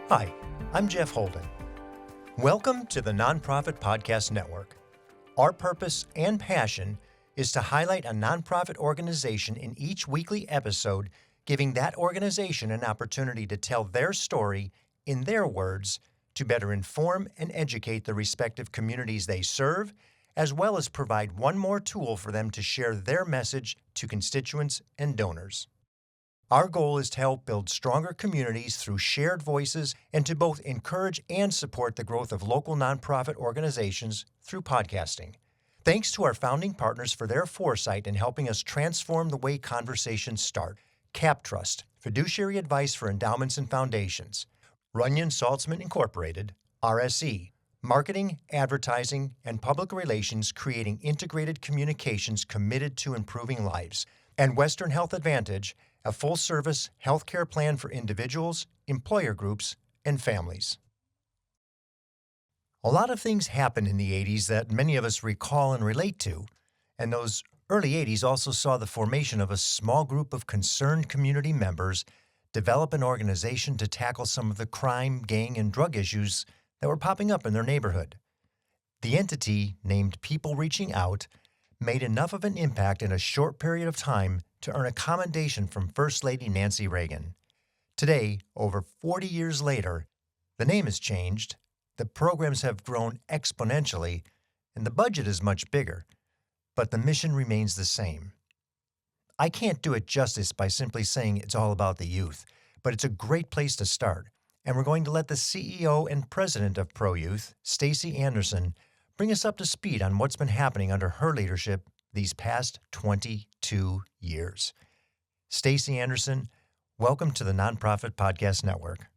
Hi, I'm Jeff Holden. Welcome to the Nonprofit Podcast Network. Our purpose and passion is to highlight a nonprofit organization in each weekly episode, giving that organization an opportunity to tell their story in their words to better inform and educate the respective communities they serve, as well as provide one more tool for them to share their message to constituents and donors. Our goal is to help build stronger communities through shared voices and to both encourage and support the growth of local nonprofit organizations through podcasting. Thanks to our founding partners for their foresight in helping us transform the way conversations start. CapTrust, fiduciary advice for endowments and foundations. Runyon Saltzman Incorporated, RSE, marketing, advertising, and public relations creating integrated communications committed to improving lives. And Western Health Advantage, a full-service healthcare plan for individuals, employer groups, and families. A lot of things happened in the 80s that many of us recall and relate to, and those early 80s also saw the formation of a small group of concerned community members develop an organization to tackle some of the crime, gang, and drug issues that were popping up in their neighborhood. The entity, named People Reaching Out, made enough of an impact in a short period of time to earn a commendation from First Lady Nancy Reagan. Today, over 40 years later, the name has changed, the programs have grown exponentially, and the budget is much bigger, but the mission remains the same. I can't do it justice by simply saying it's all about the youth, but it's a great place to start, and we're going to let the CEO and president of Pro Youth, Staci Anderson, bring us up to speed on what's been happening under her leadership these past 22 years. Staci Anderson, welcome to the Nonprofit Podcast Network.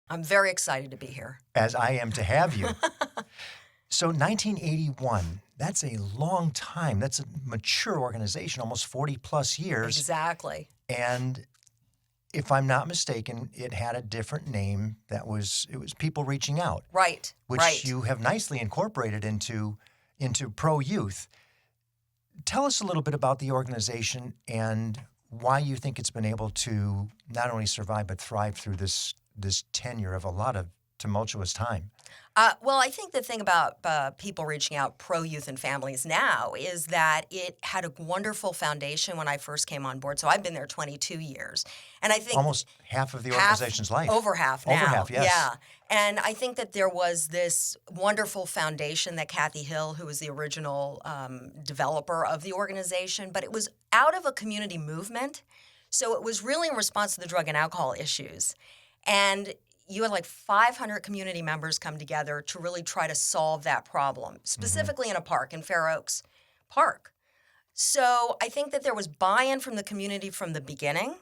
I'm very excited to be here. As I am to have you. So 1981, that's a long time. That's a mature organization, almost 40 plus years. Exactly. And if I'm not mistaken, it had a different name it was People Reaching Out. Right. Which you have nicely incorporated into Pro Youth. Tell us a little bit about the organization and why you think it's been able to not only survive but thrive through this tenure of a lot of tumultuous time. Well, I think the thing about People Reaching Out, Pro Youth and Families now is that it had a wonderful foundation when I first came on board. So I've been there 22 years. And I think almost half of the organization's life. Over half now. Over half, yes. Yeah. And I think that there was this wonderful foundation that Kathy Hill, who was the original developer of the organization, but it was out of a community movement. So it was really in response to the drug and alcohol issues. And you had like 500 community members come together to really try to solve that problem, specifically in a park, in Fair Oaks Park. So I think that there was buy-in from the community from the beginning,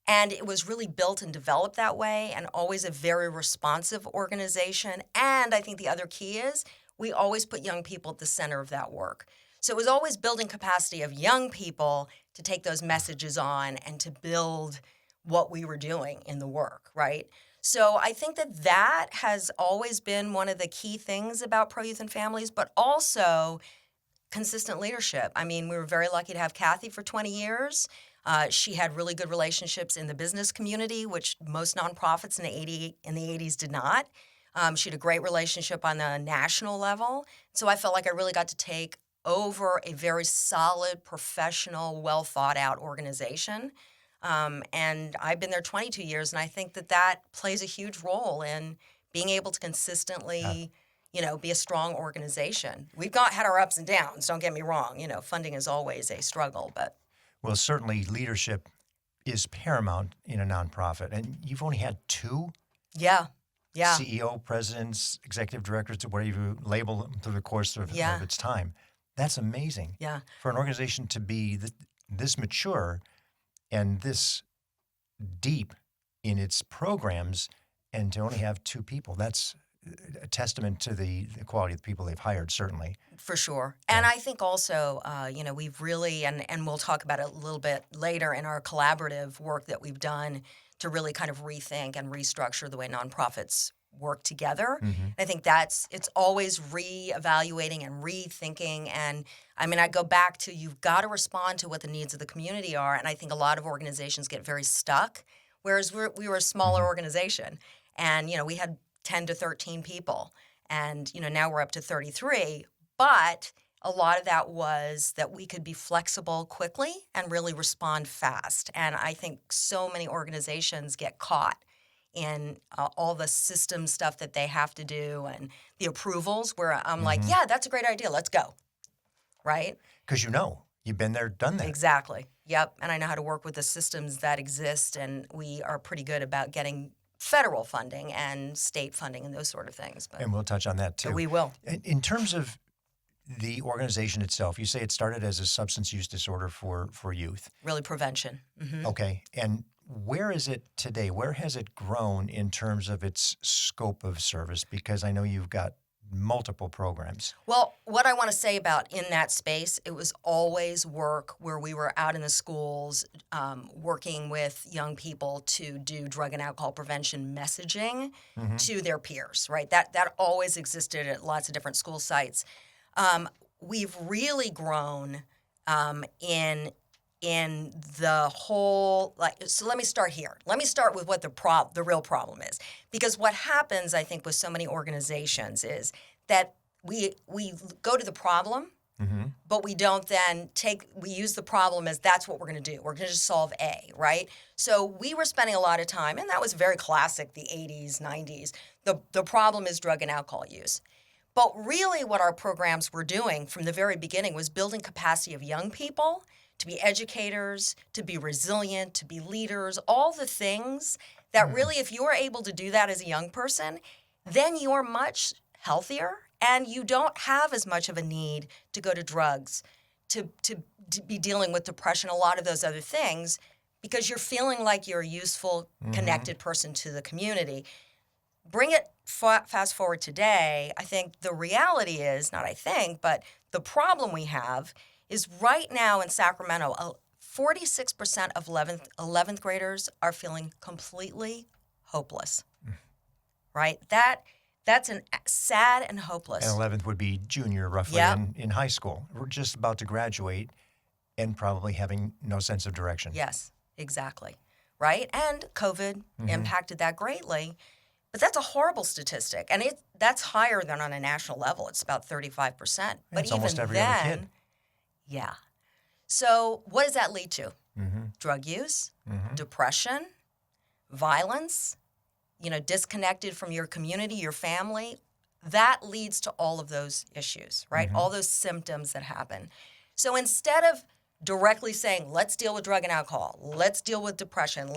and it was really built and developed that way, and always a very responsive organization. And I think the other key is we always put young people at the center of that work. So it was always building capacity of young people to take those messages on and to build what we were doing in the work, right? So I think that has always been one of the key things about Pro Youth and Families, but also consistent leadership. I mean, we were very lucky to have Kathy for 20 years. She had really good relationships in the business community, which most nonprofits in the 80s did not. She had a great relationship on the national level. So I felt like I really got to take over a very solid, professional, well-thought-out organization. And I've been there 22 years, and I think that plays a huge role in being able to consistently, be a strong organization. We've had our ups and downs, don't get me wrong. Funding is always a struggle, but. Well, certainly leadership is paramount in a nonprofit, and you've only had two? Yeah. CEO, presidents, executive directors, whatever you label them through the course of its time. That's amazing. Yeah. For an organization to be this mature and this deep in its programs and to only have two people, that's a testament to the quality of the people they've hired, certainly. For sure. Yeah. And I think also, we've really, and we'll talk about it a little bit later in our collaborative work that we've done to really kind of rethink and restructure the way nonprofits work together. Mm-hmm. I think it's always reevaluating and rethinking. And I mean, I go back to you've got to respond to what the needs of the community are. And I think a lot of organizations get very stuck whereas we were a smaller organization. And, we had 10 to 13 people. And, now we're up to 33. But a lot of that was that we could be flexible quickly and really respond fast. And I think so many organizations get caught in all the system stuff that they have to do and the approvals where I'm like, yeah, that's a great idea. Let's go. Right? Because you've been there, done that. Exactly. Yep. And I know how to work with the systems that exist. And we are pretty good about getting federal funding and state funding and those sort of things. But And we'll touch on that too. we will. In terms of the organization itself, you say it started as a substance use disorder for youth. Really prevention. Okay. And where is it today? Where has it grown in terms of its scope of service? Because I know you've got multiple programs. Well, what I want to say about in that space, it was always work where we were out in the schools working with young people to do drug and alcohol prevention messaging to their peers, right? That always existed at lots of different school sites. We've really grown in the whole, so let me start here. Let me start with what the real problem is. Because what happens, I think, with so many organizations is that we go to the problem, but we don't then we use the problem as that's what we're going to do. We're going to just solve A, right? So we were spending a lot of time, and that was very classic, the 80s, 90s. The problem is drug and alcohol use. But really what our programs were doing from the very beginning was building capacity of young people to be educators, to be resilient, to be leaders, all the things that really, if you're able to do that as a young person, then you're much healthier and you don't have as much of a need to go to drugs, to be dealing with depression, a lot of those other things, because you're feeling like you're a useful, connected person to the community. Bring it fast forward today, I think the reality is, not I think, but the problem we have is right now in Sacramento, 46% of 11th graders are feeling completely hopeless, right? That's sad and hopeless. And 11th would be junior, roughly, in high school. We're just about to graduate and probably having no sense of direction. Yes, exactly, right? And COVID impacted that greatly. But that's a horrible statistic, and that's higher than on a national level. It's about 35%. But it's even almost every then, other kid. Yeah. So what does that lead to? Drug use, depression, violence, disconnected from your community, your family. That leads to all of those issues, right? All those symptoms that happen. So instead of directly saying, let's deal with drug and alcohol, let's deal with depression,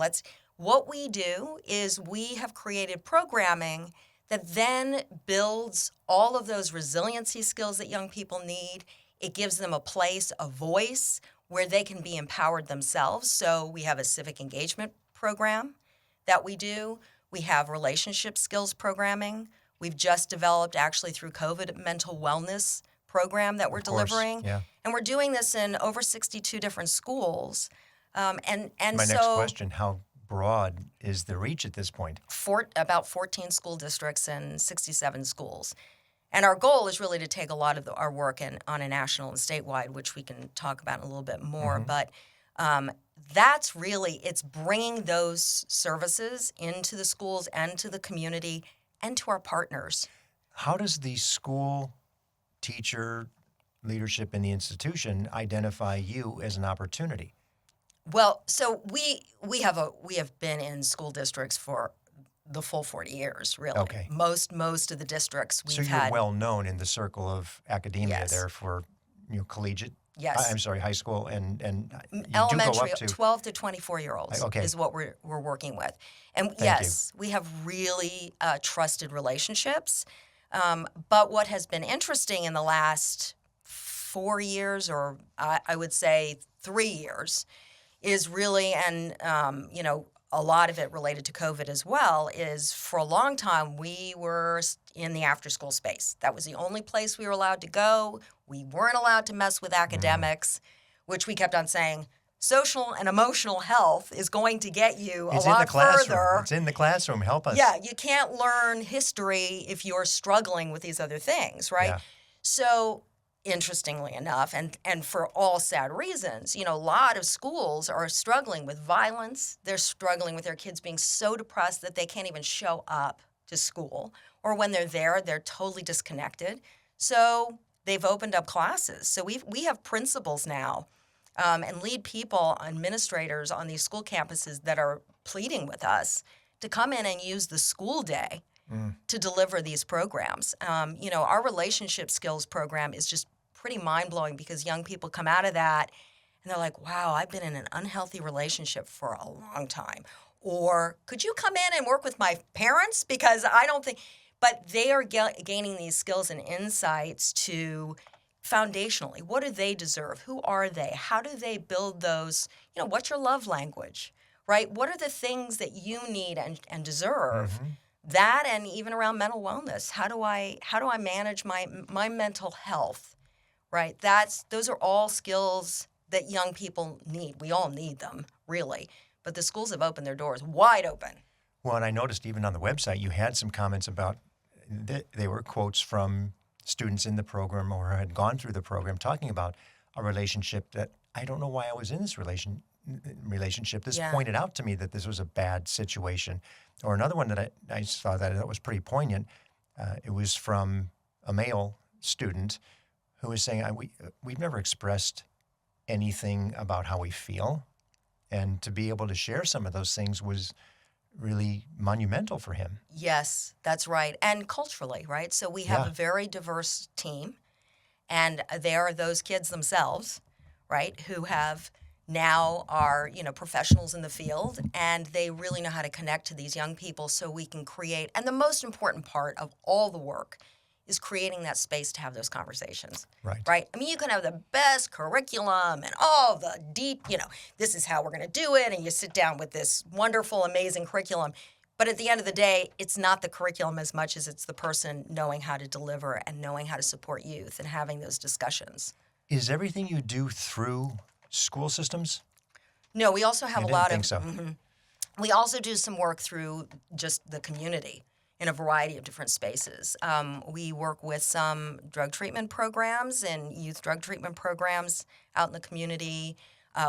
what we do is we have created programming that then builds all of those resiliency skills that young people need. It gives them a place, a voice, where they can be empowered themselves. So we have a civic engagement program that we do. We have relationship skills programming. We've just developed, actually through COVID, a mental wellness program that we're delivering. Yeah. And we're doing this in over 62 different schools. And My next question, how broad is the reach at this point? About 14 school districts and 67 schools. And our goal is really to take a lot of our work on a national and statewide, which we can talk about in a little bit more. But that's really, it's bringing those services into the schools and to the community and to our partners. How does the school teacher leadership in the institution identify you as an opportunity? Well, so we have been in school districts for the full 40 years, really. Okay. Most of the districts we've had. So you're well known in the circle of academia there for collegiate. Yes. I'm sorry, high school and elementary, do go up to 12 to 24-year-olds is what we're working with. And we have really trusted relationships. But what has been interesting in the last 4 years, or I would say 3 years, is really, and a lot of it related to COVID as well, is for a long time we were in the after-school space. That was the only place we were allowed to go. We weren't allowed to mess with academics, which we kept on saying, social and emotional health is going to get you a lot further. It's in the classroom. Help us. Yeah, you can't learn history if you're struggling with these other things, right? Yeah. So interestingly enough, and for all sad reasons, a lot of schools are struggling with violence. They're struggling with their kids being so depressed that they can't even show up to school. Or when they're there, they're totally disconnected. So they've opened up classes. So we have principals now and lead people, administrators on these school campuses that are pleading with us to come in and use the school day to deliver these programs. Our relationship skills program is just pretty mind-blowing because young people come out of that and they're like, wow, I've been in an unhealthy relationship for a long time. Or could you come in and work with my parents? Because I don't think, but they are gaining these skills and insights to foundationally, what do they deserve? Who are they? How do they build those? What's your love language, right? What are the things that you need and deserve? Mm-hmm. That, and even around mental wellness. How do I manage my mental health? Right? Those are all skills that young people need. We all need them, really. But the schools have opened their doors wide open. Well, and I noticed even on the website, you had some comments about, they were quotes from students in the program or had gone through the program talking about a relationship that I don't know why I was in this relationship. This pointed out to me that this was a bad situation. Or another one that I saw that was pretty poignant. It was from a male student who was saying, we've never expressed anything about how we feel. And to be able to share some of those things was really monumental for him. Yes, that's right. And culturally, right? So we have a very diverse team. And there are those kids themselves, right, who have now are, professionals in the field. And they really know how to connect to these young people so we can create. And the most important part of all the work is creating that space to have those conversations. Right? I mean, you can have the best curriculum and all the deep, this is how we're going to do it, and you sit down with this wonderful, amazing curriculum. But at the end of the day, it's not the curriculum as much as it's the person knowing how to deliver and knowing how to support youth and having those discussions. Is everything you do through school systems? No, we also have a lot of... so. We also do some work through just the community in a variety of different spaces. We work with some drug treatment programs and youth drug treatment programs out in the community.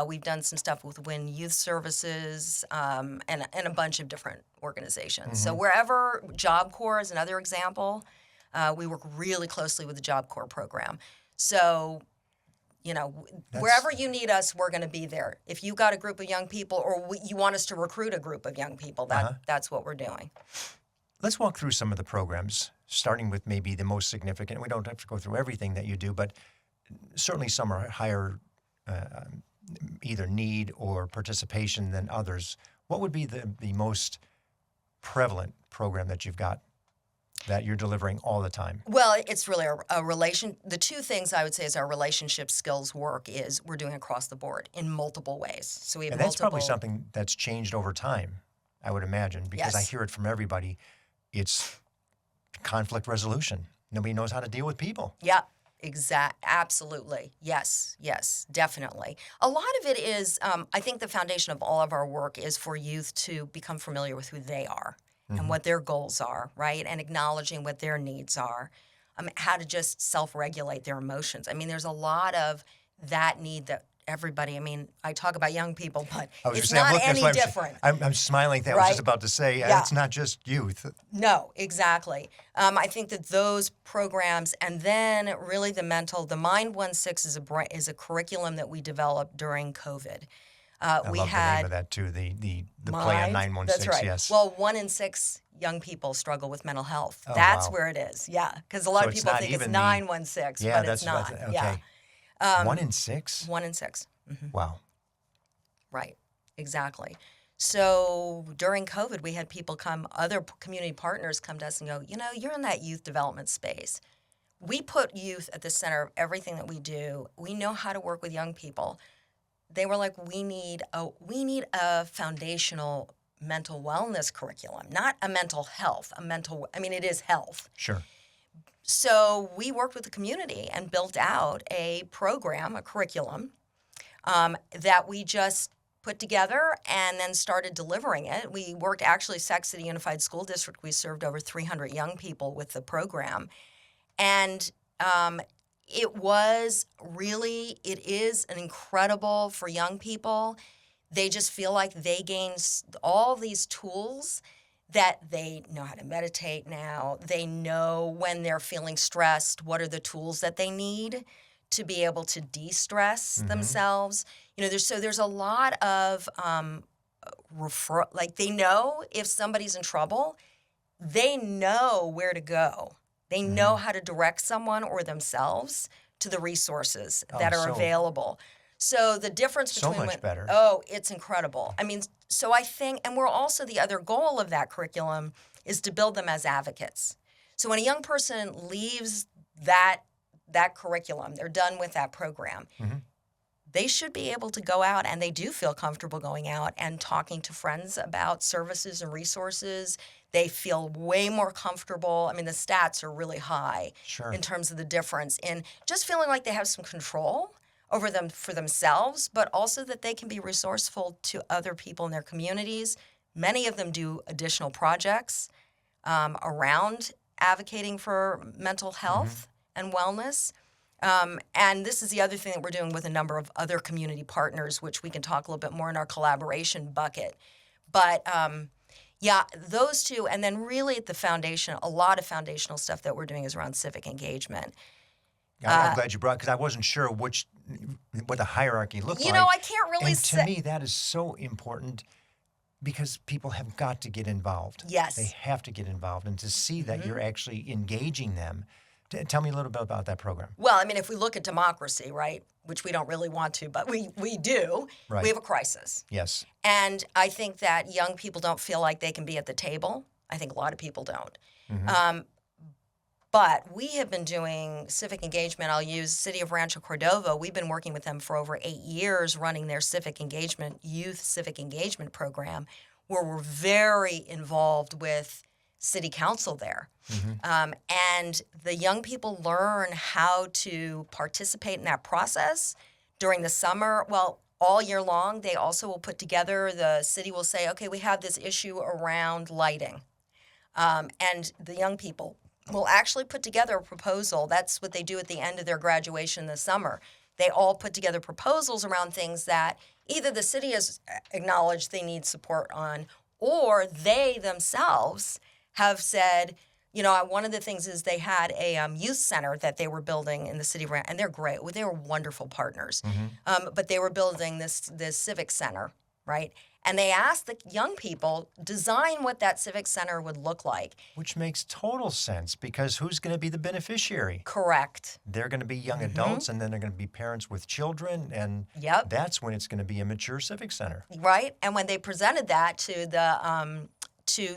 We've done some stuff with WIN Youth Services and a bunch of different organizations. Mm-hmm. So wherever Job Corps is another example, we work really closely with the Job Corps program. So, wherever you need us, we're going to be there. If you've got a group of young people or you want us to recruit a group of young people, that's what we're doing. Let's walk through some of the programs, starting with maybe the most significant. We don't have to go through everything that you do, but certainly some are higher either need or participation than others. What would be the most prevalent program that you've got that you're delivering all the time? Well, it's really a relation. The two things I would say is our relationship skills work is we're doing across the board in multiple ways. So we have and that's probably something that's changed over time, I would imagine, because I hear it from everybody. It's conflict resolution. Nobody knows how to deal with people. Yeah, absolutely. Yes, definitely. A lot of it is, I think the foundation of all of our work is for youth to become familiar with who they are and what their goals are, right? And acknowledging what their needs are, how to just self-regulate their emotions. I mean, there's a lot of that need that everybody, I talk about young people, but it's not any different. I'm smiling. I was just about to say, it's not just youth. No, exactly. I think that those programs, and then really the Mind 16 is a curriculum that we developed during COVID. I love the name of that too, the play on 916, that's right. yes. Well, 1 in 6 young people struggle with mental health. That's where it is, because a lot of people think it's 916, but it's not. Okay. Yeah. 1 in 6? 1 in 6. Mm-hmm. Wow. Right, exactly. So during COVID, we had people other community partners come to us and go, you're in that youth development space. We put youth at the center of everything that we do. We know how to work with young people. They were like, we need a foundational mental wellness curriculum, not a mental health, it is health. Sure. So we worked with the community and built out a program, a curriculum, that we just put together and then started delivering it. We worked Sac City Unified School District. We served over 300 young people with the program. And It is an incredible for young people. They just feel like they gain all these tools that they know how to meditate now. They know when they're feeling stressed, what are the tools that they need to be able to de-stress themselves. There's a lot of like they know if somebody's in trouble, they know where to go. They know how to direct someone or themselves to the resources that are available. So the difference between so much better. Oh, it's incredible. I mean, so I think, and we're also, the other goal of that curriculum is to build them as advocates. So when a young person leaves that curriculum, they're done with that program, they should be able to go out, and they do feel comfortable going out and talking to friends about services and resources. They feel way more comfortable. I mean, the stats are really high in terms of the difference in just feeling like they have some control over them for themselves, but also that they can be resourceful to other people in their communities. Many of them do additional projects around advocating for mental health and wellness. And this is the other thing that we're doing with a number of other community partners, which we can talk a little bit more in our collaboration bucket. But yeah, those two, and then really at the foundation, a lot of foundational stuff that we're doing is around civic engagement. I'm glad you brought, because I wasn't sure what the hierarchy looked like. I can't really say. And to me, that is so important, because people have got to get involved. Yes. They have to get involved, and to see that you're actually engaging them. Tell me a little bit about that program. Well, I mean, if we look at democracy, right, which we don't really want to, but we do, we have a crisis. Yes. And I think that young people don't feel like they can be at the table. I think a lot of people don't. But we have been doing civic engagement. I'll use City of Rancho Cordova. We've been working with them for over 8 years, running their youth civic engagement program, where we're very involved with city council there. And the young people learn how to participate in that process during the summer. Well, all year long, they also will put together, the city will say, okay, we have this issue around lighting. And the young people will actually put together a proposal. That's what they do at the end of their graduation this summer. They all put together proposals around things that either the city has acknowledged they need support on, or they themselves have said, one of the things is they had a youth center that they were building in the city of Rancho, and they're great. They were wonderful partners. But they were building this civic center, right? And they asked the young people, design what that civic center would look like. Which makes total sense, because who's going to be the beneficiary? Correct. They're going to be young adults, and then they're going to be parents with children, and that's when it's going to be a mature civic center. Right. And when they presented that to the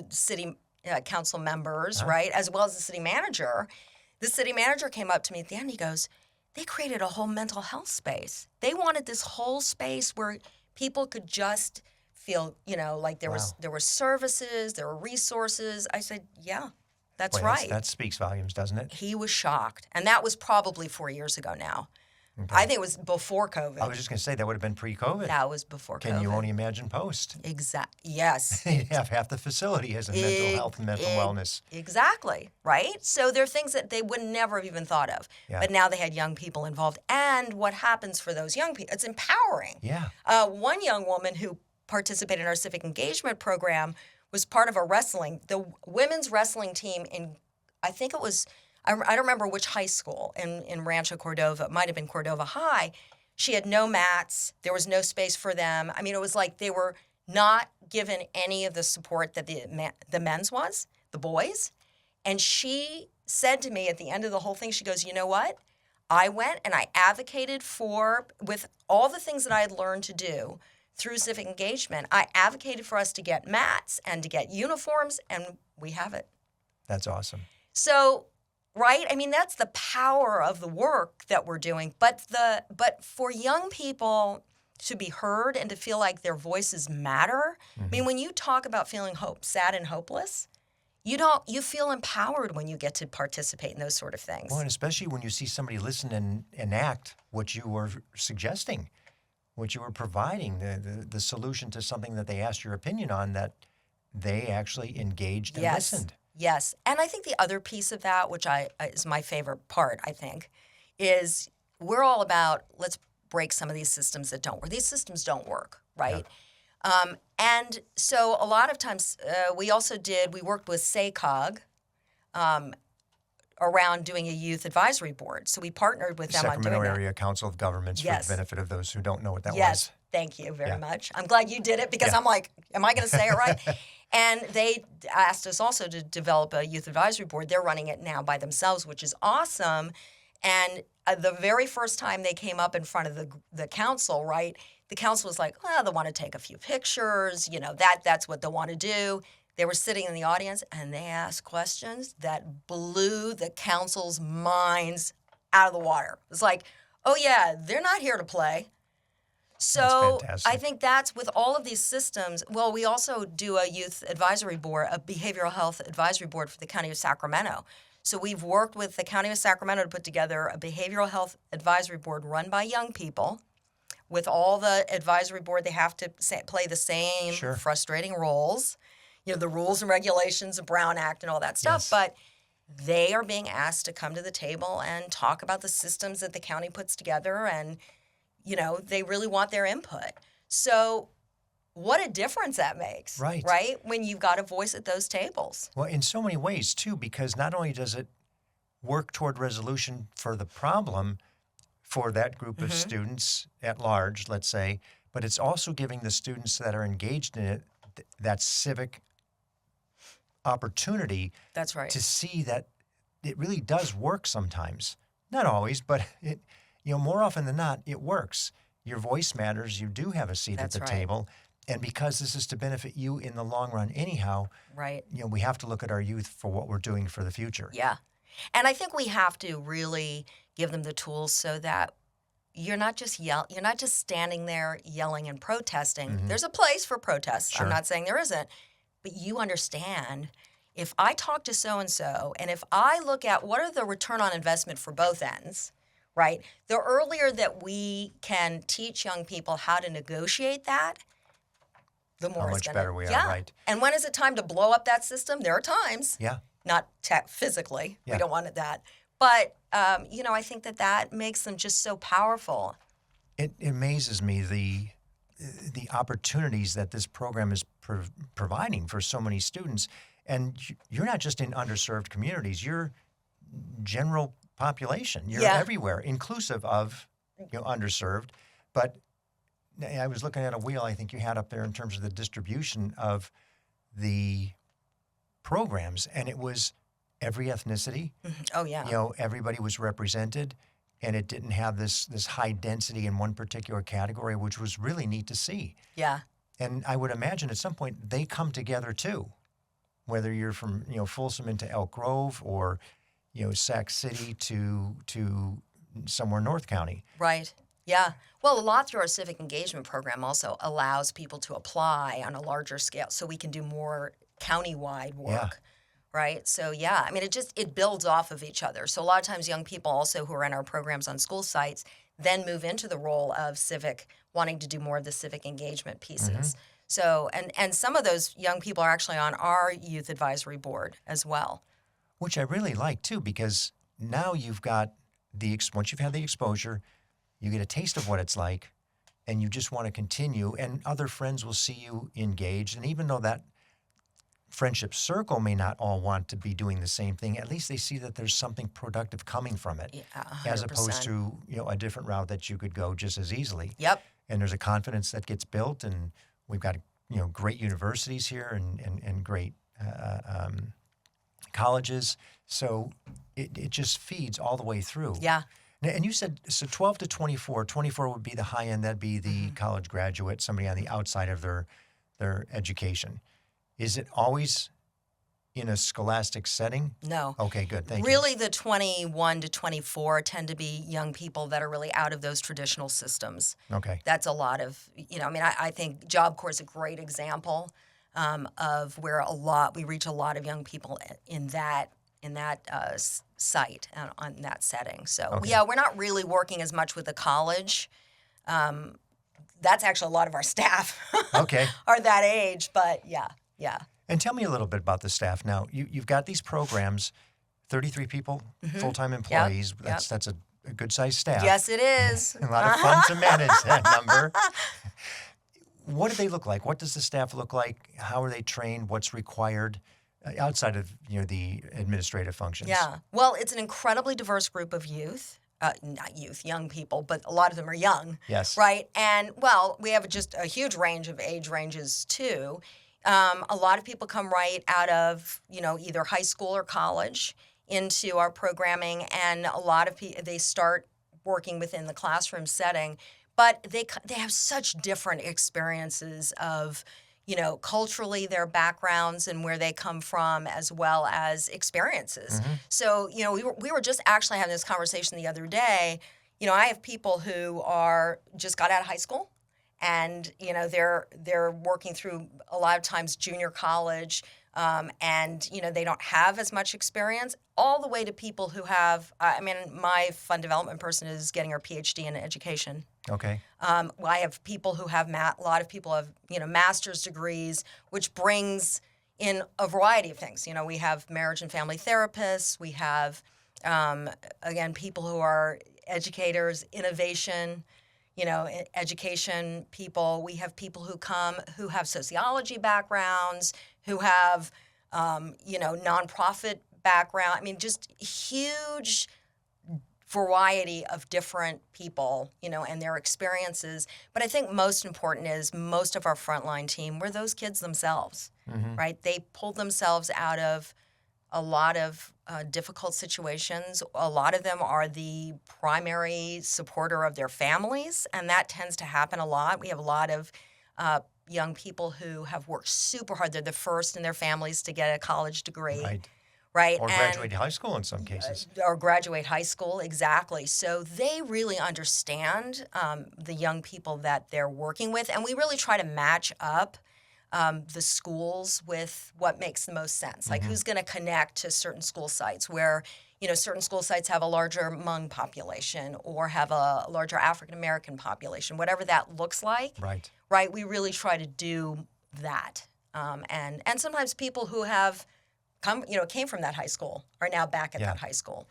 city council members, right, as well as the city manager came up to me at the end. He goes, they created a whole mental health space. They wanted this whole space where people could just feel, like there were services, there were resources. I said, yeah, that's right. That speaks volumes, doesn't it? He was shocked. And that was probably 4 years ago now. Okay. I think it was before COVID. I was just going to say, that would have been pre-COVID. That was before COVID. Can you only imagine post? Yes. You'd have half the facility as a mental health and mental wellness. Exactly, right? So there are things that they would never have even thought of. Yeah. But now they had young people involved. And what happens for those young people, it's empowering. Yeah. One young woman who participated in our civic engagement program was part of the women's wrestling team in, I think it was, I don't remember which high school in Rancho Cordova. It might have been Cordova High. She had no mats. There was no space for them. I mean, it was like they were not given any of the support that the men's was, the boys. And she said to me at the end of the whole thing, she goes, you know what? I went and I advocated with all the things that I had learned to do through civic engagement, I advocated for us to get mats and to get uniforms, and we have it. That's awesome. So, right? I mean, that's the power of the work that we're doing. But for young people to be heard and to feel like their voices matter. I mean, when you talk about feeling sad and hopeless, you feel empowered when you get to participate in those sort of things. Well, and especially when you see somebody listen and enact what you were suggesting, what you were providing, the solution to something that they asked your opinion on, that they actually engaged and listened. Yes. And I think the other piece of that, which is my favorite part, I think, is we're all about let's break some of these systems that don't work. These systems don't work, right? And so a lot of times we worked with SACOG around doing a youth advisory board. So we partnered with them on doing that. Sacramento Area Council of Governments, for the benefit of those who don't know what that was. Yes, thank you very much. I'm glad you did it because I'm like, am I going to say it right? And they asked us also to develop a youth advisory board. They're running it now by themselves, which is awesome. And the very first time they came up in front of the council, right, the council was like, well, they want to take a few pictures. You know, that's what they want to do. They were sitting in the audience, and they asked questions that blew the council's minds out of the water. It was like, oh, yeah, they're not here to play. So I think that's with all of these systems. Well, we also do a youth advisory board, a behavioral health advisory board for the County of Sacramento. So we've worked with the County of Sacramento to put together a behavioral health advisory board run by young people. With all the advisory board, they have to play the same frustrating roles. You know, the rules and regulations of Brown Act and all that stuff. Yes. But they are being asked to come to the table and talk about the systems that the county puts together, and you know, they really want their input. So what a difference that makes, right? When you've got a voice at those tables. Well, in so many ways, too, because not only does it work toward resolution for the problem for that group of students at large, let's say, but it's also giving the students that are engaged in it that civic opportunity to see that it really does work sometimes. Not always, but it, you know, more often than not, it works. Your voice matters. You do have a seat at the table. And because this is to benefit you in the long run anyhow, you know, we have to look at our youth for what we're doing for the future. Yeah. And I think we have to really give them the tools so that you're not just standing there yelling and protesting. There's a place for protests. I'm not saying there isn't. But you understand, if I talk to so-and-so, and if I look at what are the return on investment for both ends, right? The earlier that we can teach young people how to negotiate that, the more how much better we are, right? And when is it time to blow up that system? There are times. Not physically. We don't want that. But, you know, I think that makes them just so powerful. It amazes me the opportunities that this program is providing for so many students. And you're not just in underserved communities. You're general population. You're everywhere, inclusive of, you know, underserved. But I was looking at a wheel I think you had up there in terms of the distribution of the programs, and it was every ethnicity. Oh, yeah. You know, everybody was represented, and it didn't have this high density in one particular category, which was really neat to see. Yeah. And I would imagine at some point they come together too, whether you're from, you know, Folsom into Elk Grove or, you know, Sac City to somewhere North County. Right. Yeah. Well, a lot through our civic engagement program also allows people to apply on a larger scale so we can do more county-wide work. Right? So, yeah, I mean, it builds off of each other. So a lot of times young people also who are in our programs on school sites then move into the role of civic, wanting to do more of the civic engagement pieces. So, and some of those young people are actually on our youth advisory board as well. Which I really like, too, because now you've got once you've had the exposure, you get a taste of what it's like, and you just want to continue, and other friends will see you engaged. And even though that friendship circle may not all want to be doing the same thing, at least they see that there's something productive coming from it, as opposed to, you know, a different route that you could go just as easily. And there's a confidence that gets built, and we've got, you know, great universities here and great colleges. So it just feeds all the way through. And you said, so 12 to 24, 24 would be the high end, that'd be the college graduate, somebody on the outside of their education. Is it always in a scholastic setting? No. Okay, good. Thank you. Really, the 21 to 24 tend to be young people that are really out of those traditional systems. Okay. That's a lot of, you know, I mean, I think Job Corps is a great example of where we reach a lot of young people in that site, on that setting. So, yeah, we're not really working as much with the college. That's actually a lot of our staff are that age, but yeah. And tell me a little bit about the staff. Now, you've got these programs, 33 people, full-time employees. That's a a good-sized staff. Yes, it is. A lot of fun to manage that number. What do they look like? What does the staff look like? How are they trained? What's required outside of the administrative functions? Yeah. Well, it's an incredibly diverse group of youth. Not youth, young people, but a lot of them are young. Yes. Right? And, well, we have just a huge range of age ranges, too. A lot of people come right out of, either high school or college into our programming, and a lot of people, they start working within the classroom setting, but they have such different experiences of, culturally their backgrounds and where they come from, as well as experiences. Mm-hmm. So, we were just actually having this conversation the other day. I have people who just got out of high school, and they're working through a lot of times junior college, and they don't have as much experience, all the way to people who have. My fund development person is getting her PhD in education. Okay. I have people who have a lot of people have master's degrees, which brings in a variety of things. We have marriage and family therapists. We have again people who are educators, innovation. Education people. We have people who come who have sociology backgrounds, who have nonprofit background. Just huge variety of different people, and their experiences. But I think most important is most of our frontline team were those kids themselves, Mm-hmm. right? They pulled themselves out of a lot of difficult situations. A lot of them are the primary supporter of their families, and that tends to happen a lot. We have a lot of young people who have worked super hard. They're the first in their families to get a college degree. Right. Or graduate high school in some cases. Or graduate high school, exactly. So they really understand the young people that they're working with, and we really try to match up the schools with what makes the most sense. Like who's going to connect to certain school sites where, certain school sites have a larger Hmong population or have a larger African American population, whatever that looks like. Right. Right. We really try to do that. And sometimes people who have came from that high school are now back at that high school.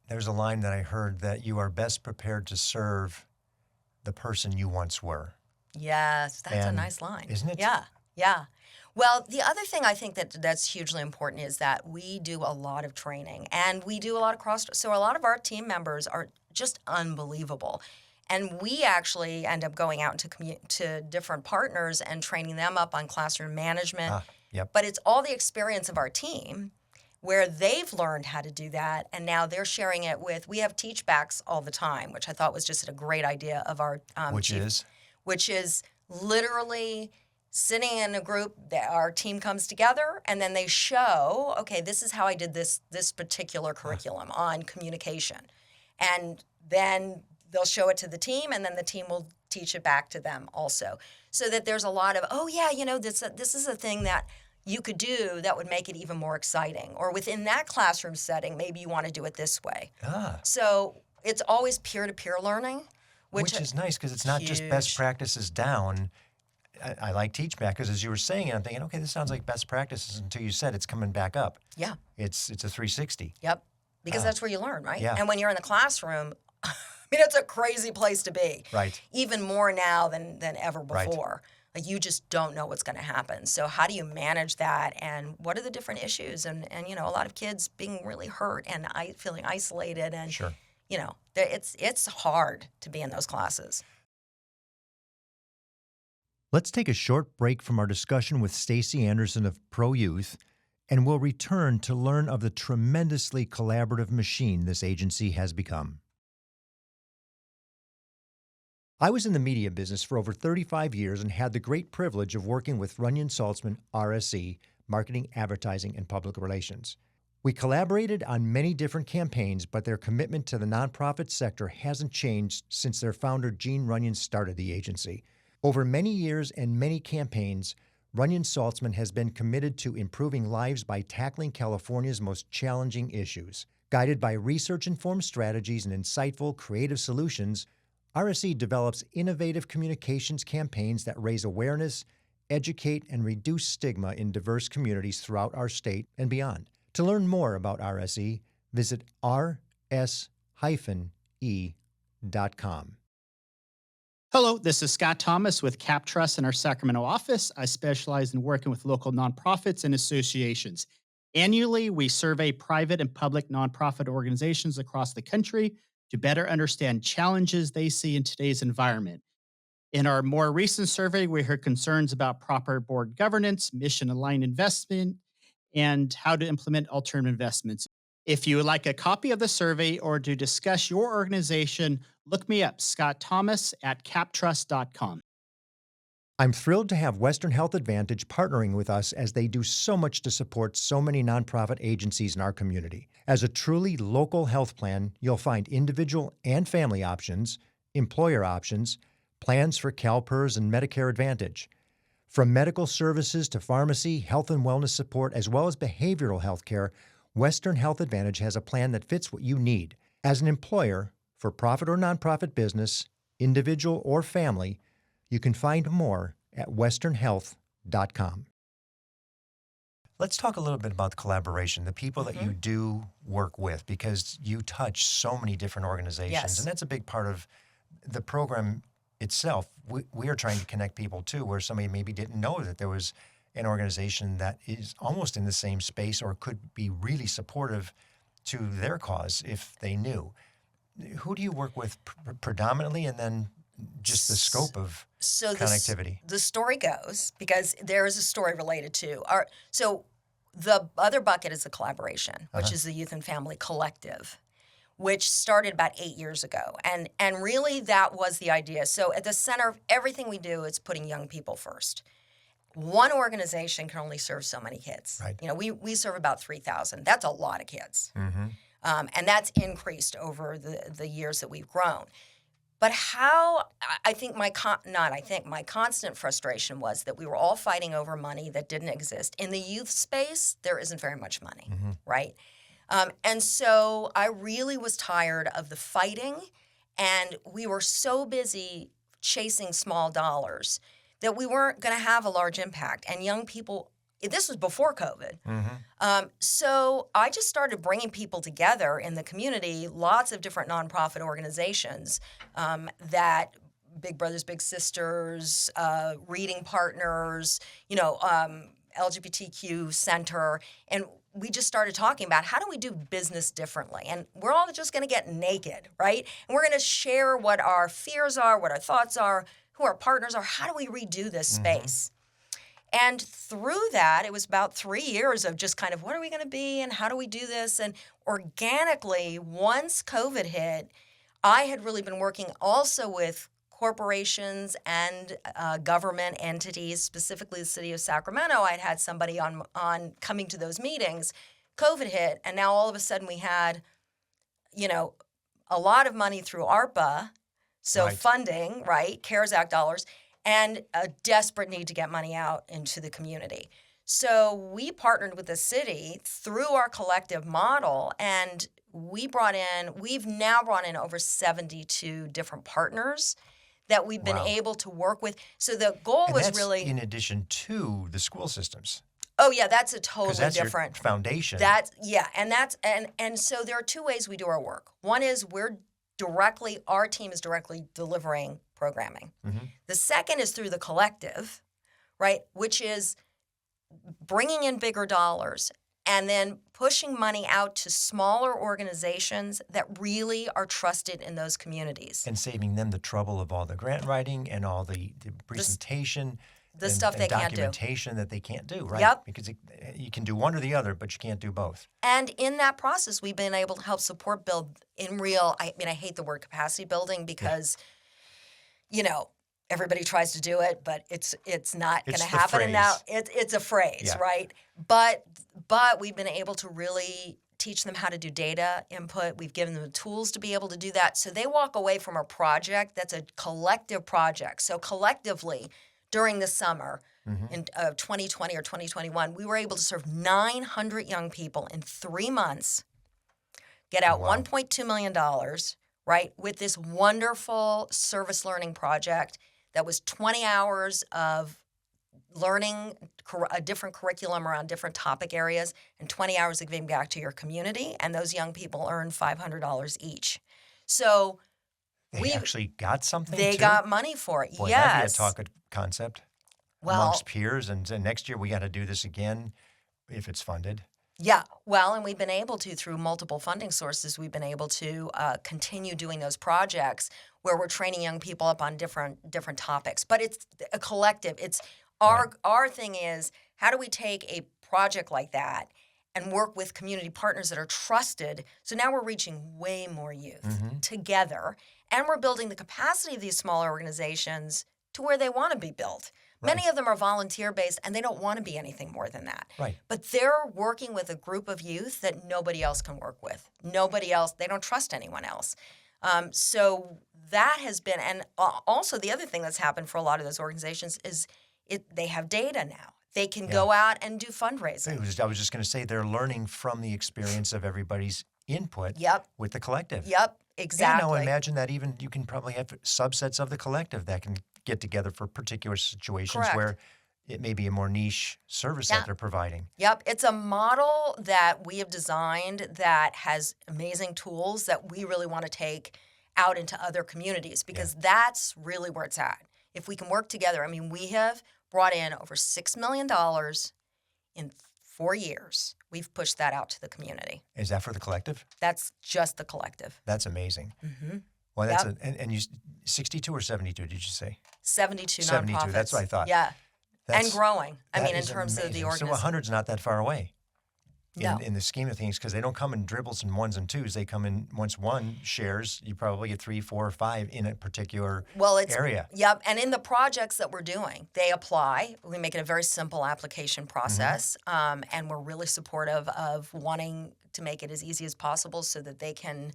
There's a line that I heard that you are best prepared to serve the person you once were. Yes, that's a nice line. Isn't it? Yeah. Well, the other thing I think that's hugely important is that we do a lot of training, and we do a lot of so a lot of our team members are just unbelievable. And we actually end up going out to different partners and training them up on classroom management. Yep. But it's all the experience of our team where they've learned how to do that, and now they're sharing it with. We have teach backs all the time, which I thought was just a great idea of our which is literally sitting in a group. Our team comes together, and then they show, okay, this is how I did this particular curriculum on communication, and then they'll show it to the team, and then the team will teach it back to them also. So that there's a lot of, this is a thing that you could do that would make it even more exciting. Or within that classroom setting, maybe you want to do it this way. So it's always peer-to-peer learning. Which is nice because it's not just best practices down. I like teach back because as you were saying it, I'm thinking, okay, this sounds like best practices until you said it's coming back up. Yeah. It's a 360. Yep. Because that's where you learn, right? Yeah. And when you're in the classroom, it's a crazy place to be. Right. Even more now than ever before. Right. Like you just don't know what's going to happen. So how do you manage that? And what are the different issues? And a lot of kids being really hurt and feeling isolated. And, sure. It's hard to be in those classes. Let's take a short break from our discussion with Staci Anderson of Pro Youth, and we'll return to learn of the tremendously collaborative machine this agency has become. I was in the media business for over 35 years and had the great privilege of working with Runyon Saltzman, RSE, Marketing, Advertising, and Public Relations. We collaborated on many different campaigns, but their commitment to the nonprofit sector hasn't changed since their founder, Gene Runyon, started the agency. Over many years and many campaigns, Runyon Saltzman has been committed to improving lives by tackling California's most challenging issues. Guided by research-informed strategies and insightful, creative solutions, RSE develops innovative communications campaigns that raise awareness, educate, and reduce stigma in diverse communities throughout our state and beyond. To learn more about RSE, visit rs-e.org. Hello, this is Scott Thomas with Cap Trust in our Sacramento office. I specialize in working with local nonprofits and associations. Annually, we survey private and public nonprofit organizations across the country to better understand challenges they see in today's environment. In our more recent survey, we heard concerns about proper board governance, mission aligned investment, and how to implement alternative investments. If you would like a copy of the survey or to discuss your organization, look me up, Scott Thomas at captrust.com. I'm thrilled to have Western Health Advantage partnering with us as they do so much to support so many nonprofit agencies in our community. As a truly local health plan, you'll find individual and family options, employer options, plans for CalPERS and Medicare Advantage. From medical services to pharmacy, health and wellness support, as well as behavioral health care, Western Health Advantage has a plan that fits what you need. As an employer, for profit or nonprofit business, individual or family, you can find more at westernhealth.com. Let's talk a little bit about the collaboration, the people that you do work with, because you touch so many different organizations, Yes. and that's a big part of the program itself. We are trying to connect people too, where somebody maybe didn't know that there was an organization that is almost in the same space or could be really supportive to their cause if they knew. Who do you work with predominantly, and then just the scope of connectivity? The story goes, because there is a story related to our. So the other bucket is the collaboration, which is the Youth and Family Collective, which started about 8 years ago, and really that was the idea. So at the center of everything we do is putting young people first. One organization can only serve so many kids. Right. You know, we serve about 3,000. That's a lot of kids, and that's increased over the years that we've grown. But how I think my constant frustration was that we were all fighting over money that didn't exist. In the youth space, there isn't very much money, right? And so I really was tired of the fighting, and we were so busy chasing small dollars that we weren't going to have a large impact. And young people, this was before COVID. So I just started bringing people together in the community, lots of different nonprofit organizations that Big Brothers Big Sisters, Reading Partners, LGBTQ Center, and we just started talking about how do we do business differently. And we're all just going to get naked, right? And we're going to share what our fears are, what our thoughts are, who our partners are. How do we redo this space? And through that, it was about 3 years of just kind of what are we going to be and how do we do this? And organically, once COVID hit, I had really been working also with corporations and government entities, specifically the city of Sacramento. I'd had somebody on coming to those meetings. COVID hit, and now all of a sudden we had, a lot of money through ARPA, so funding, right, CARES Act dollars, and a desperate need to get money out into the community. So we partnered with the city through our collective model, and we've now brought in over 72 different partners that we've been able to work with. So the goal was that's really in addition to the school systems. Oh yeah, that's a totally that's different your foundation. And so there are two ways we do our work. One is our team is directly delivering programming. The second is through the collective, right, which is bringing in bigger dollars and then pushing money out to smaller organizations that really are trusted in those communities. And saving them the trouble of all the grant writing and all the presentation, stuff they can't do. Documentation that they can't do, right? Yep. Because you can do one or the other, but you can't do both. And in that process, we've been able to help support build in real, I hate the word capacity building because, everybody tries to do it, but it's not going to happen. And now it's a phrase, right? But we've been able to really teach them how to do data input. We've given them the tools to be able to do that. So they walk away from a project that's a collective project. So collectively, during the summer in 2020 or 2021, we were able to serve 900 young people in 3 months, get out $1.2 million, right, with this wonderful service learning project that was 20 hours of learning a different curriculum around different topic areas and 20 hours of giving back to your community. And those young people earned $500 each. So They actually got something, they too? got money for it. Boy, Yes. that'd be a talk of concept amongst peers. And next year, we got to do this again if it's funded. Yeah, well, and we've been able to, through multiple funding sources, we've been able to continue doing those projects where we're training young people up on different topics. But it's a collective. It's our thing is, how do we take a project like that and work with community partners that are trusted? So now we're reaching way more youth together, and we're building the capacity of these smaller organizations to where they want to be built. Right. Many of them are volunteer-based, and they don't want to be anything more than that. Right. But they're working with a group of youth that nobody else can work with. Nobody else, they don't trust anyone else. So that has been, and also the other thing that's happened for a lot of those organizations is they have data now. They can go out and do fundraising. I was just going to say they're learning from the experience of everybody's input with the collective. Yep, exactly. And now imagine that even you can probably have subsets of the collective that can get together for particular situations where it may be a more niche service that they're providing. Yep. It's a model that we have designed that has amazing tools that we really want to take out into other communities because that's really where it's at. If we can work together, I mean, we have brought in over $6 million in 4 years. We've pushed that out to the community. Is that for the collective? That's just the collective. That's amazing. Mm-hmm. Well, that's and you 62 or 72? Did you say 72 72? nonprofits? That's what I thought. Yeah, and growing. I mean, in is terms of the amazing. organization. So 100's not that far away. No. In the scheme of things, because they don't come in dribbles and ones and twos. They come in once one shares, you probably get 3, 4, or 5 in a particular area. Yep, and in the projects that we're doing, they apply. We make it a very simple application process, and we're really supportive of wanting to make it as easy as possible so that they can,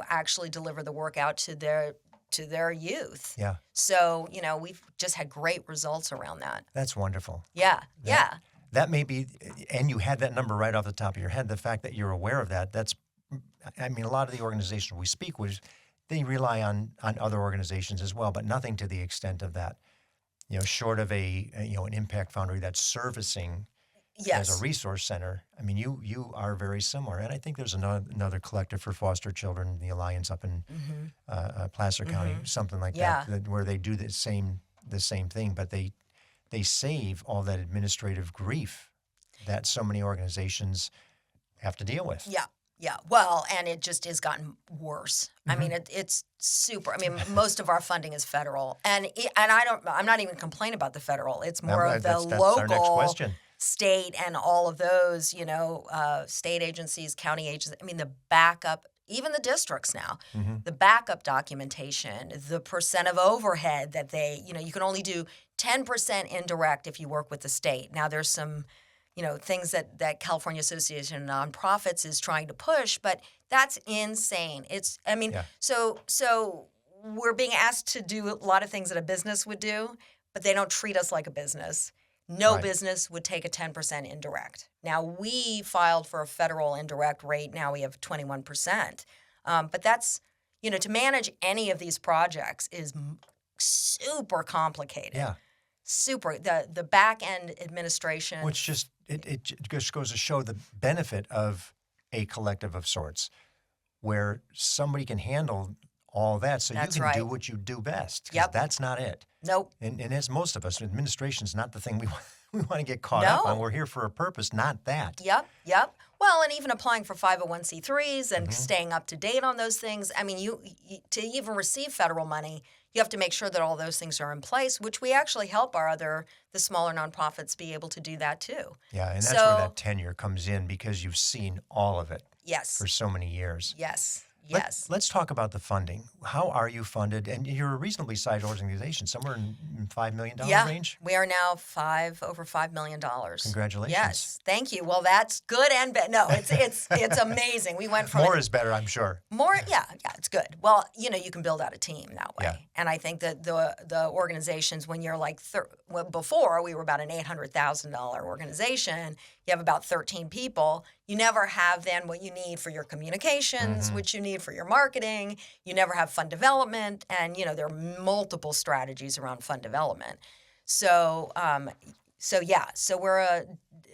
actually deliver the work out to their youth. Yeah. So, we've just had great results around that. That's wonderful. Yeah, That may be, and you had that number right off the top of your head, the fact that you're aware of that, a lot of the organizations we speak with, they rely on other organizations as well, but nothing to the extent of that, short of an impact foundry that's servicing as a resource center. I mean, you are very similar. And I think there's another collective for foster children, the Alliance up in Placer County, something like that, where they do the same thing, but they save all that administrative grief that so many organizations have to deal with. Yeah. Well, and it just has gotten worse. I mean, it's super. I mean, most of our funding is federal, and I'm not even complaining about the federal. It's more of the that's local, our next question. State, and all of those. State agencies, county agencies. I mean, the backup. Even the districts now, the backup documentation, the percent of overhead that you can only do 10% indirect if you work with the state. Now there's some, things that California Association of Nonprofits is trying to push, but that's insane. So we're being asked to do a lot of things that a business would do, but they don't treat us like a business. No business would take a 10% indirect. Now, we filed for a federal indirect rate. Now we have 21%. But that's, to manage any of these projects is super complicated. Yeah. Super. The back-end administration. Which it just goes to show the benefit of a collective of sorts, where somebody can handle all that, so you can do what you do best. Because that's not it. Nope. And as most of us, administration's not the thing we want to get caught up on. We're here for a purpose, not that. Yep. Well, and even applying for 501c3s and staying up to date on those things. I mean, you to even receive federal money, you have to make sure that all those things are in place, which we actually help the smaller nonprofits be able to do that too. Yeah, and that's where that tenure comes in, because you've seen all of it Yes. for so many years. Yes. Let's talk about the funding. How are you funded? And you're a reasonably sized organization, somewhere in $5 million range? We are now over $5 million. Congratulations. Yes, thank you. Well, that's good and bad. No, it's amazing. We went from more is better, I'm sure. More, yeah, it's good. Well, you can build out a team that way. Yeah. And I think that the organizations, when you're like, before we were about an $800,000 organization, you have about 13 people. You never have then what you need for your communications, which you need for your marketing. You never have fund development, and there are multiple strategies around fund development. So we're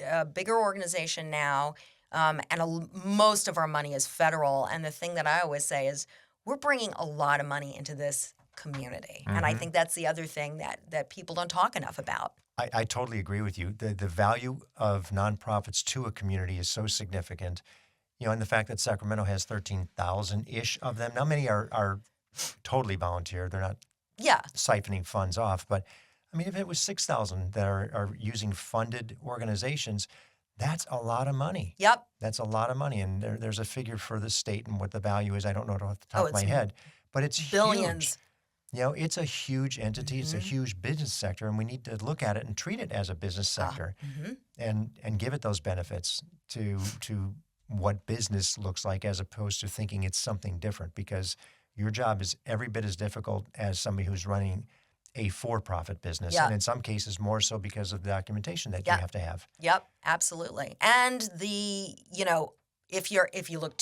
a bigger organization now, and most of our money is federal. And the thing that I always say is, we're bringing a lot of money into this community. And I think that's the other thing that people don't talk enough about. I totally agree with you. The value of nonprofits to a community is so significant. And the fact that Sacramento has 13,000-ish of them. Now, many are totally volunteer. They're not siphoning funds off. But, I mean, if it was 6,000 that are using funded organizations, that's a lot of money. Yep. That's a lot of money. And there's a figure for the state and what the value is. I don't know it off the top of my head. But it's billions. Huge. It's a huge entity. It's a huge business sector, and we need to look at it and treat it as a business sector and give it those benefits to what business looks like, as opposed to thinking it's something different, because your job is every bit as difficult as somebody who's running a for-profit business, and in some cases more so because of the documentation that you have to have. Yep, absolutely. And if you look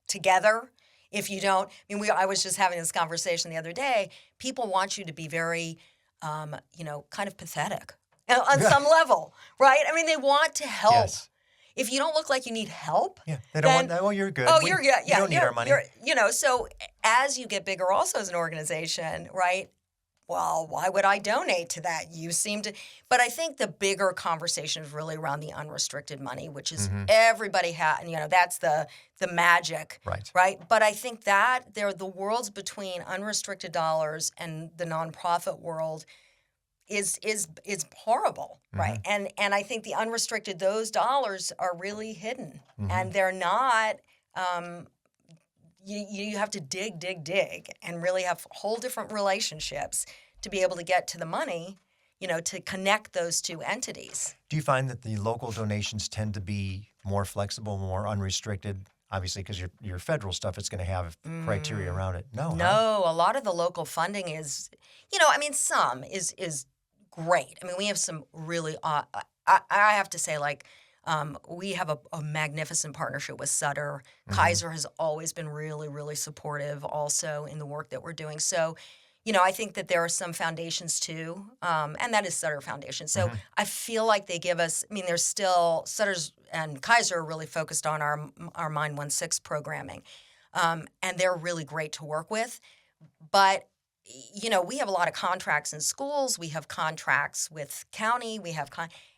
together, if you don't, I was just having this conversation the other day. People want you to be very, kind of pathetic on some level, right? I mean, they want to help. Yes. If you don't look like you need help, they don't want that. Oh, you're good. Oh, you don't need our money. So as you get bigger, also as an organization, right? Well, why would I donate to that? You seem to, but I think the bigger conversation is really around the unrestricted money, which is everybody that's the magic, right? But I think that the worlds between unrestricted dollars and the nonprofit world is horrible, right? And I think the unrestricted, those dollars are really hidden, and they're not. You have to dig, and really have whole different relationships to be able to get to the money, to connect those two entities. Do you find that the local donations tend to be more flexible, more unrestricted? Obviously, because your federal stuff, it's going to have criteria around it. No, a lot of the local funding is, some is great. We have some really, I have to say, we have a magnificent partnership with Sutter. Kaiser has always been really, really supportive also in the work that we're doing. So, I think that there are some foundations too, and that is Sutter Foundation. So I feel like they give us, there's still, Sutter's and Kaiser are really focused on our Mind 16 programming. And they're really great to work with. But we have a lot of contracts in schools. We have contracts with county. We have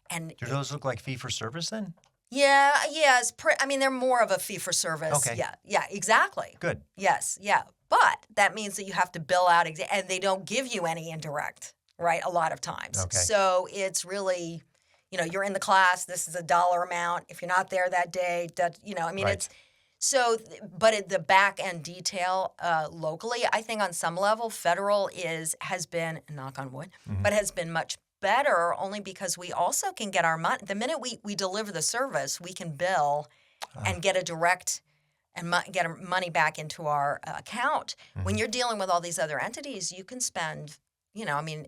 and do those look like fee-for-service then? Yeah. They're more of a fee-for-service. Okay. Yeah, exactly. Good. Yes, yeah. But that means that you have to bill out, and they don't give you any indirect, right, a lot of times. Okay. So it's really, you're in the class, this is a dollar amount. If you're not there that day, it's so, but the back end detail locally, I think on some level, federal has been, knock on wood, but has been much better, only because we also can get our money. The minute we deliver the service, we can bill and get a direct and get our money back into our account. When you're dealing with all these other entities, you can spend,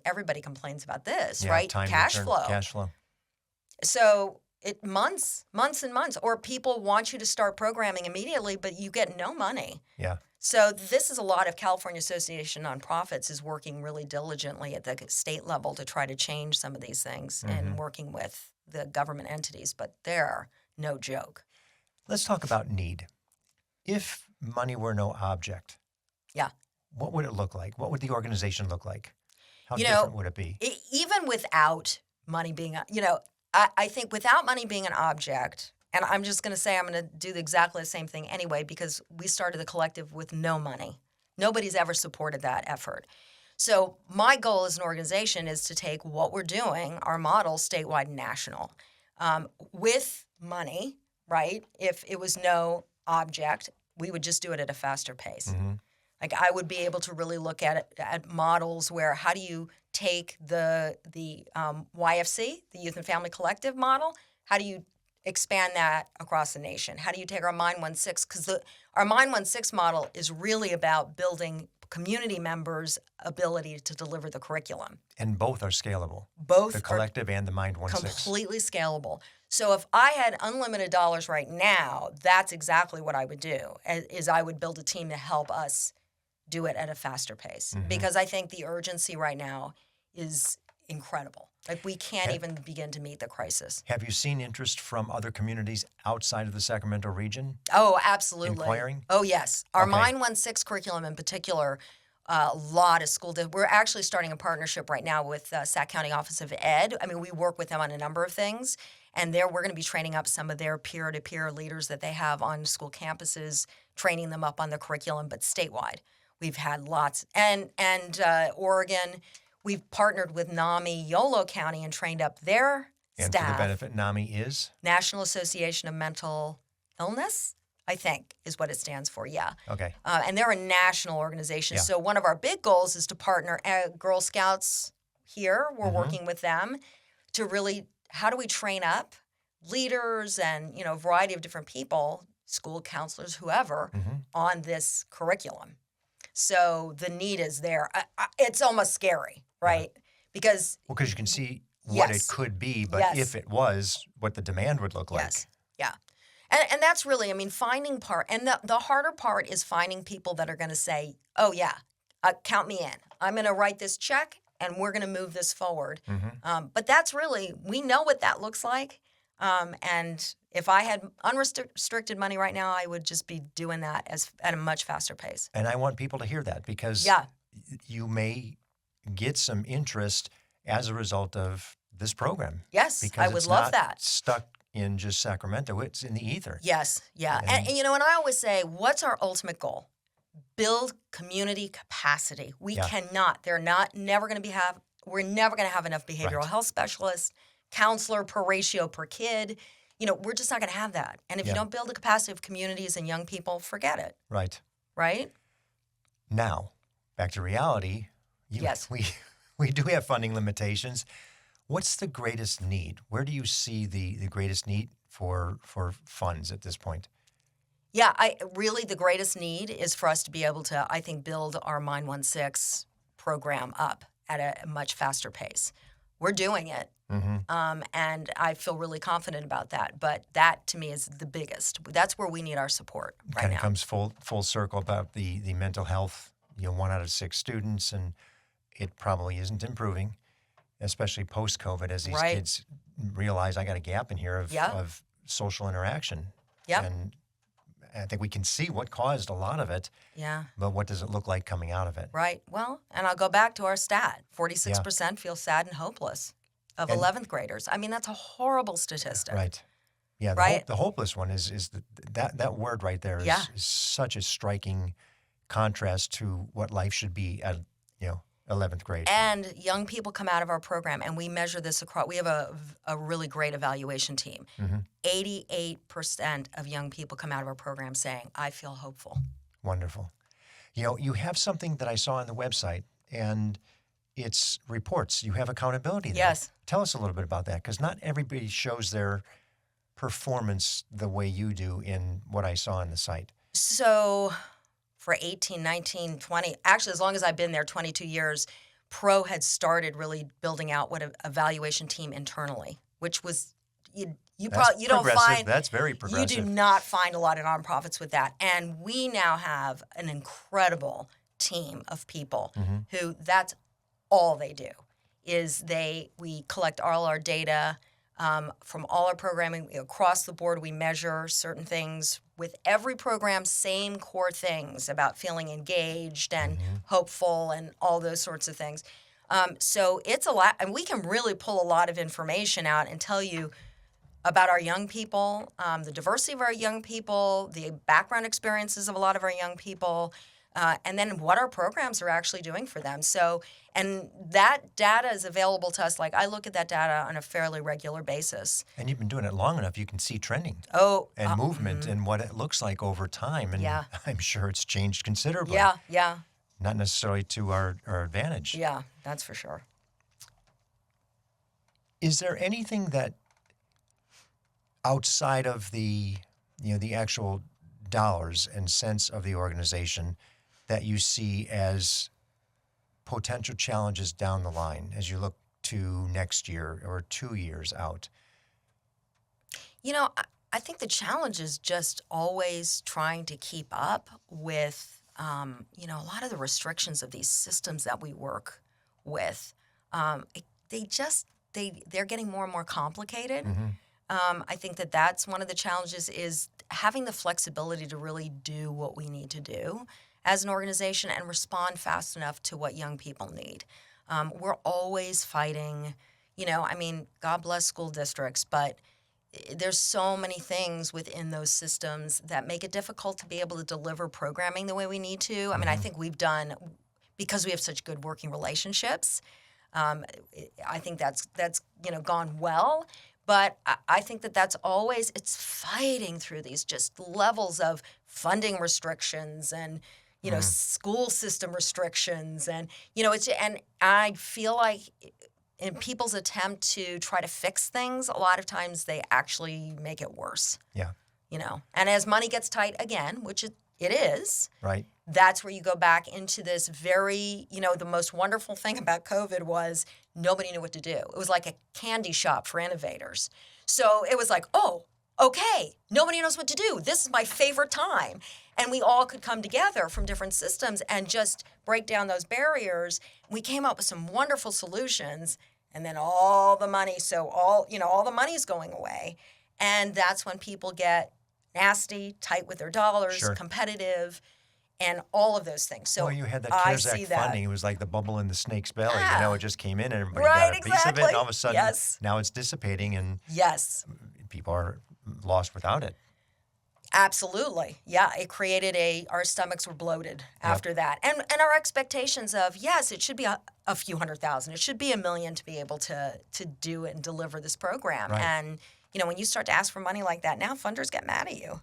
everybody complains about this, right? Cash flow. So months and months, or people want you to start programming immediately, but you get no money. Yeah. So this is a lot of California Association of Nonprofits is working really diligently at the state level to try to change some of these things and working with the government entities, but they're no joke. Let's talk about need. If money were no object, what would it look like? What would the organization look like? How different would it be? Even without money being, I think without money being an object, and I'm just going to say I'm going to do exactly the same thing anyway, because we started the collective with no money. Nobody's ever supported that effort. So my goal as an organization is to take what we're doing, our model, statewide and national, with money, right? If it was no object, we would just do it at a faster pace. Like I would be able to really look at models where how do you take the YFC, the Youth and Family Collective model, how do you expand that across the nation? How do you take our Mind 16? Because our Mind 16 model is really about building community members' ability to deliver the curriculum. And both are scalable. Both the collective and the Mind 16. Completely scalable. So if I had unlimited dollars right now, that's exactly what I would do, is I would build a team to help us do it at a faster pace. Because I think the urgency right now is incredible. Like, we can't even begin to meet the crisis. Have you seen interest from other communities outside of the Sacramento region Oh, absolutely. inquiring? Oh, yes. Our Okay. Mind 16 curriculum in particular, a lot of we're actually starting a partnership right now with Sac County Office of Ed. I mean, we work with them on a number of things, and we're going to be training up some of their peer-to-peer leaders that they have on school campuses, training them up on the curriculum, but statewide. We've had lots. And Oregon, we've partnered with NAMI Yolo County and trained up their And staff. for the benefit, NAMI is? National Association of Mental Illness, I think, is what it stands for, yeah. Okay. And they're a national organization. Yeah. So one of our big goals is to partner Girl Scouts here. We're Mm-hmm. working with them to really, how do we train up leaders and, a variety of different people, school counselors, whoever, Mm-hmm. on this curriculum. So the need is there. It's almost scary, right? Because Well, because you can see what Yes. it could be, but Yes. if it was, what the demand would look like. Yes. Yeah. And that's really, finding and the harder part is finding people that are going to say, oh, yeah, count me in. I'm going to write this check and we're going to move this forward. Mm-hmm. But that's really, we know what that looks like. And if I had unrestricted money right now, I would just be doing that at a much faster pace. And I want people to hear that because Yeah. you may get some interest as a result of this program. Yes, Because I would it's love not that. stuck in just Sacramento. It's in the ether. Yes, yeah. And and I always say, what's our ultimate goal? Build community capacity. We Yeah. cannot. We're never going to have enough behavioral Right. health specialists, counselor per ratio per kid. We're just not going to have that. And if you Yeah. don't build the capacity of communities and young people, forget it, Right. right? Now, back to reality. Yes. We do have funding limitations. What's the greatest need? Where do you see the greatest need for funds at this point? Yeah, really the greatest need is for us to be able to, I think, build our Mind 16 program up at a much faster pace. We're doing it, Mm-hmm. and I feel really confident about that. But that, to me, is the biggest. That's where we need our support right Kind now. of comes full circle about the mental health. 1 out of 6 students, and it probably isn't improving, especially post-COVID, as these Right. kids realize I got a gap in here Yeah. of social interaction. Yep. And I think we can see what caused a lot of it, Yeah, but what does it look like coming out of it? right. Well, and I'll go back to our stat. 46% feel sad and hopeless of And- 11th graders. That's a horrible statistic. Right. Yeah. Right. The hopeless one is that word right there is, Yeah. is such a striking contrast to what life should be at 11th grade. And young people come out of our program, and we measure this across. We have a really great evaluation team. Mm-hmm. 88% of young people come out of our program saying, I feel hopeful. Wonderful. You have something that I saw on the website, and it's reports. You have accountability there. Yes. Tell us a little bit about that, because not everybody shows their performance the way you do in what I saw on the site. So for 18, 19, 20, actually, as long as I've been there, 22 years, Pro had started really building out what an evaluation team internally, which was, you That's don't progressive. find. That's very progressive. You do not find a lot of nonprofits with that. And we now have an incredible team of people who that's all they do is we collect all our data from all our programming across the board. We measure certain things with every program, same core things about feeling engaged and hopeful and all those sorts of things. So it's a lot, and we can really pull a lot of information out and tell you about our young people, the diversity of our young people, the background experiences of a lot of our young people, and then what our programs are actually doing for them. So, and that data is available to us. Like, I look at that data on a fairly regular basis. And you've been doing it long enough, you can see trending Oh, and movement and what it looks like over time. And Yeah. I'm sure it's changed considerably. yeah, Not necessarily to our advantage. yeah, that's for sure. Is there anything that outside of the actual dollars and cents of the organization that you see as potential challenges down the line as you look to next year or 2 years out? I think the challenge is just always trying to keep up with, a lot of the restrictions of these systems that we work with. they're getting more and more complicated. Mm-hmm. I think that that's one of the challenges is having the flexibility to really do what we need to do as an organization and respond fast enough to what young people need. We're always fighting, God bless school districts, but there's so many things within those systems that make it difficult to be able to deliver programming the way we need to. I mean, I think we've done, because we have such good working relationships, I think that's gone well. But I think that that's always, it's fighting through these just levels of funding restrictions and, school system restrictions. And, and I feel like in people's attempt to try to fix things, a lot of times they actually make it worse. Yeah. And as money gets tight again, which it is, right. That's where you go back into this very, the most wonderful thing about COVID was nobody knew what to do. It was like a candy shop for innovators. So it was like, oh, okay, nobody knows what to do. This is my favorite time. And we all could come together from different systems and just break down those barriers. We came up with some wonderful solutions, and then all the money, all the money's going away. And that's when people get nasty, tight with their dollars, Sure. competitive, and all of those things. So you had that I CARES Act see that. funding. It was like the bubble in the snake's belly. Yeah. It just came in and everybody Right, got a piece of it. exactly. And all of a sudden, Yes. now it's dissipating and Yes. people are lost without it. Absolutely. Yeah, it created our stomachs were bloated after that. And our expectations of, yes, it should be a few $100,000. It should be $1 million to be able to do it and deliver this program. Right. And, when you start to ask for money like that, now funders get mad at you.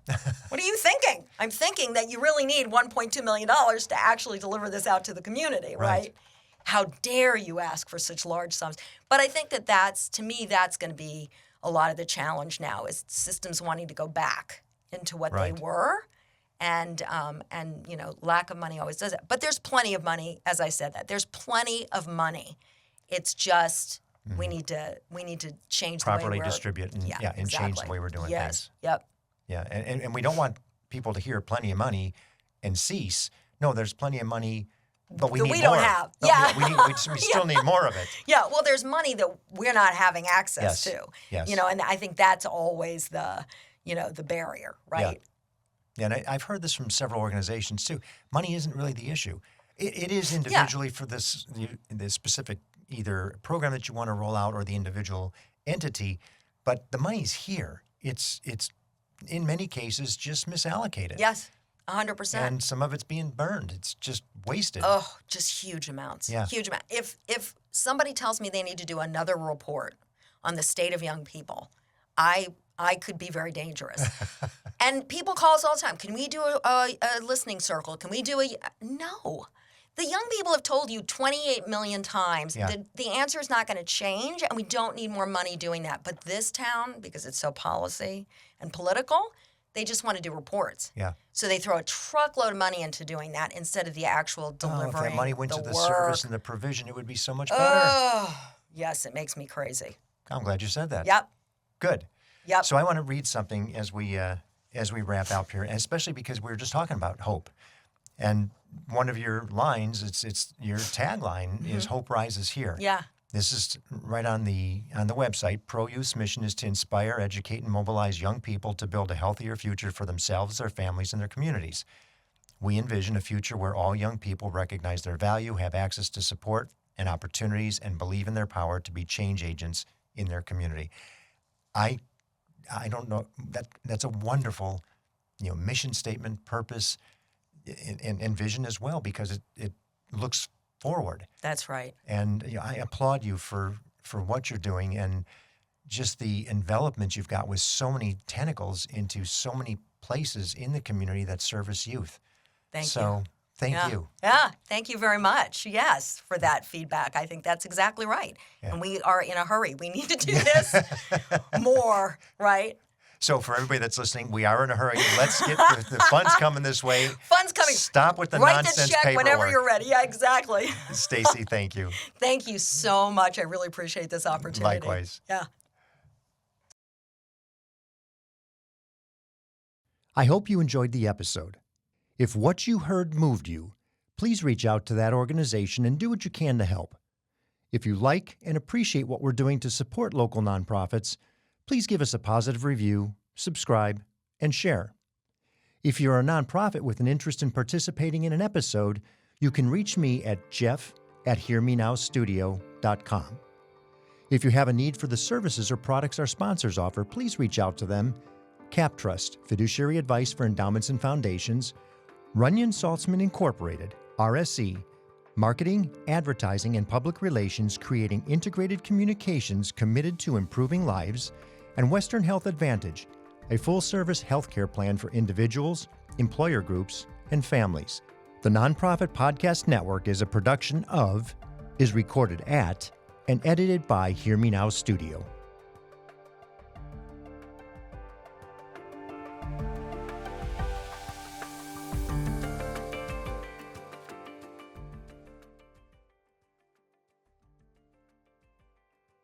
What are you thinking? I'm thinking that you really need $1.2 million to actually deliver this out to the community, right? How dare you ask for such large sums? But I think that's going to be a lot of the challenge now is systems wanting to go back into what they were, and lack of money always does it. But there's plenty of money, as I said that. There's plenty of money. It's just we need to change Properly the way we're distribute and, and change the way we're doing things. Yep. Yeah, and we don't want people to hear plenty of money and cease. No, there's plenty of money, but we That need we more. don't have. No, Yeah. we still need more of it. Yeah, well, there's money that we're not having access to. Yes. And I think that's always the barrier, right? Yeah, and I've heard this from several organizations too. Money isn't really the issue. It is individually for the specific either program that you want to roll out or the individual entity, but the money's here. It's in many cases just misallocated. Yes, 100%. And some of it's being burned. It's just wasted. Oh, just huge amounts. Yeah. Huge amount. If somebody tells me they need to do another report on the state of young people, I could be very dangerous. And people call us all the time. Can we do a listening circle? Can we do No. The young people have told you 28 million times that the answer is not going to change, and we don't need more money doing that. But this town, because it's so policy and political, they just want to do reports. Yeah. So they throw a truckload of money into doing that instead of the actual delivering if that money went to the service and the provision, it would be so much better. Oh, yes, it makes me crazy. I'm glad you said that. Yep. Good. Yep. So I want to read something as we wrap up here, and especially because we were just talking about hope. And one of your lines, it's your tagline is "Hope rises here." Yeah. This is right on the website. Pro Youth's mission is to inspire, educate, and mobilize young people to build a healthier future for themselves, their families, and their communities. We envision a future where all young people recognize their value, have access to support and opportunities, and believe in their power to be change agents in their community. I don't know, that's a wonderful, mission statement, purpose, and vision as well, because it looks forward. That's right. And I applaud you for what you're doing and just the envelopment you've got with so many tentacles into so many places in the community that service youth. Thank you. So thank you. Yeah, thank you very much. Yes, for that feedback. I think that's exactly right. Yeah. And we are in a hurry. We need to do this more, right? So for everybody that's listening, we are in a hurry. Let's get the funds coming this way. Funds coming. Stop with the Write nonsense the check paperwork. whenever you're ready. Yeah, exactly. Staci, thank you. Thank you so much. I really appreciate this opportunity. Likewise. Yeah. I hope you enjoyed the episode. If what you heard moved you, please reach out to that organization and do what you can to help. If you like and appreciate what we're doing to support local nonprofits, please give us a positive review, subscribe, and share. If you're a nonprofit with an interest in participating in an episode, you can reach me at jeff@hearmenowstudio.com. If you have a need for the services or products our sponsors offer, please reach out to them. CapTrust, fiduciary advice for endowments and foundations. Runyon Saltzman Incorporated, RSE, marketing, advertising, and public relations, creating integrated communications committed to improving lives. And Western Health Advantage, a full-service healthcare plan for individuals, employer groups, and families. The Nonprofit Podcast Network is a production of, is recorded at, and edited by Hear Me Now Studio.